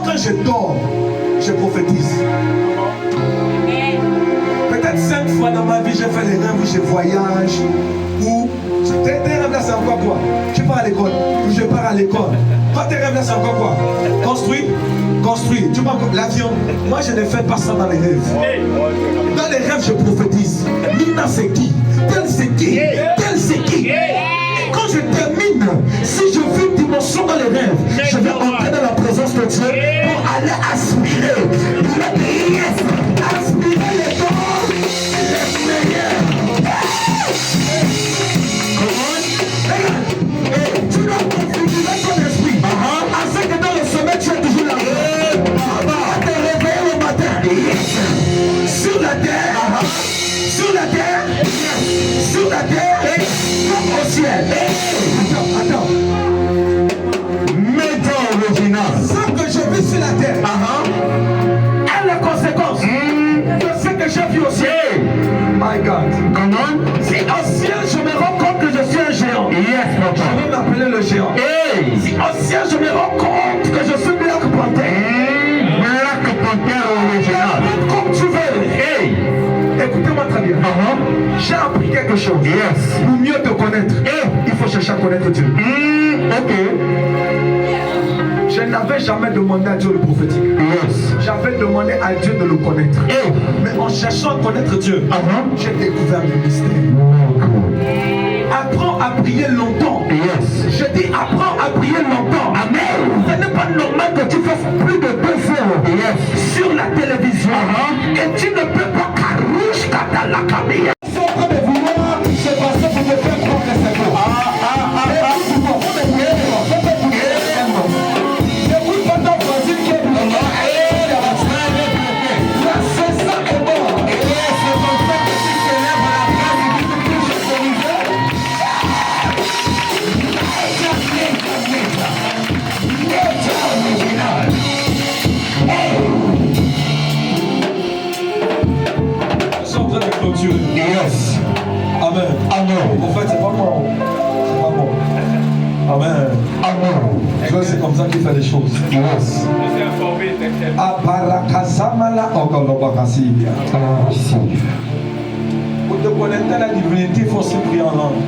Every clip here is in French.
quand je dors, je prophétise. Peut-être 5 fois dans ma vie, j'ai fait les rêves où je voyage, où tes rêves là, c'est encore quoi? Tu pars à l'école, ou je pars à l'école. Quand tes rêves là, c'est encore quoi? Construire. Tu vois l'avion. Moi, je ne fais pas ça dans les rêves. Dans les rêves, je prophétise. Nina, c'est qui? Tel, c'est qui? Tel, c'est qui? Et quand je termine, si je vis une dimension dans les rêves, je vais entrer dans la présence de Dieu pour aller aspirer. Aspirer les dons les meilleurs. Tu dois configurer ton esprit. Afin que dans le sommet, tu es toujours là. Te réveiller au matin. Sur la terre. Sur la terre. Sur la terre. Comme au ciel. Attends. Méthode originale. Ce que je vis sur la terre. A les conséquences de ce que je vis au ciel. My God. Comment? Si au ciel je me rends compte que je suis un géant. Yes, papa. Je vais m'appeler le géant. Si au ciel je me rends compte que je suis Black Panther. Black Panther original. Comme tu veux. Écoutez-moi très bien. J'ai appris quelque chose. Yes. Pour mieux te connaître, il faut chercher à connaître Dieu. Ok. Je n'avais jamais demandé à Dieu le prophétique. Yes. J'avais demandé à Dieu de le connaître. Mais en cherchant à connaître Dieu, j'ai découvert le mystère. Apprends à prier longtemps. Yes. Je dis apprends à prier longtemps. Amen. Ce n'est pas normal que tu fasses plus de 2 heures sur la télévision et tu ne peux pas carouche kata la caméra. Ils sont en train de vouloir se passer pour te faire croire que c'est bon. Écoute pas ton voisin qui est bloqué. C'est ça qui est bon. C'est comme ça que tu te lèves à la place et que tu touches au niveau. Je suis en train de clôturer. Yes. Amen. Amen. En fait, c'est pas moi. C'est pas moi. Amen. Amen. Tu vois, c'est comme ça qu'il fait les choses. Yes. Abarakazamala ogolobakasiya. Pour te connecter à la divinité, il faut aussi prier en langue.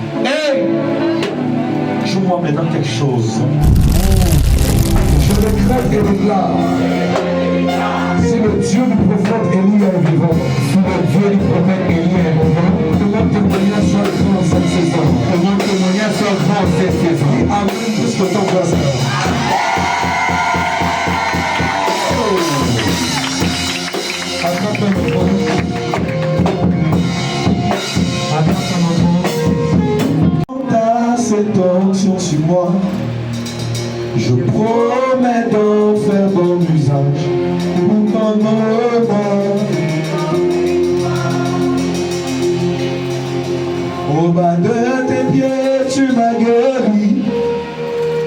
Joue-moi maintenant quelque chose. Je décrète et déclare. Si le Dieu du prophète Élie est vivant, si le Dieu du prophète Élie est vivant, que mon témoignage soit grand cette saison. Que mon témoignage soit grand cette saison. Dis amen plus que ton voisin. Attends ton enfant. Attends ton enfant. T'as cette onction sur moi. Je promets d'en faire bon usage pour ton honneur. Au bas de tes pieds, tu m'as guéri,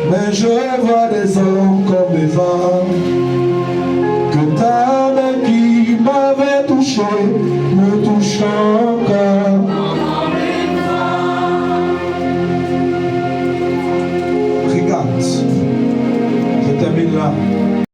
mais je vois des hommes comme des femmes. Que ta main qui m'avait touché me touche encore. Regarde. Je termine là.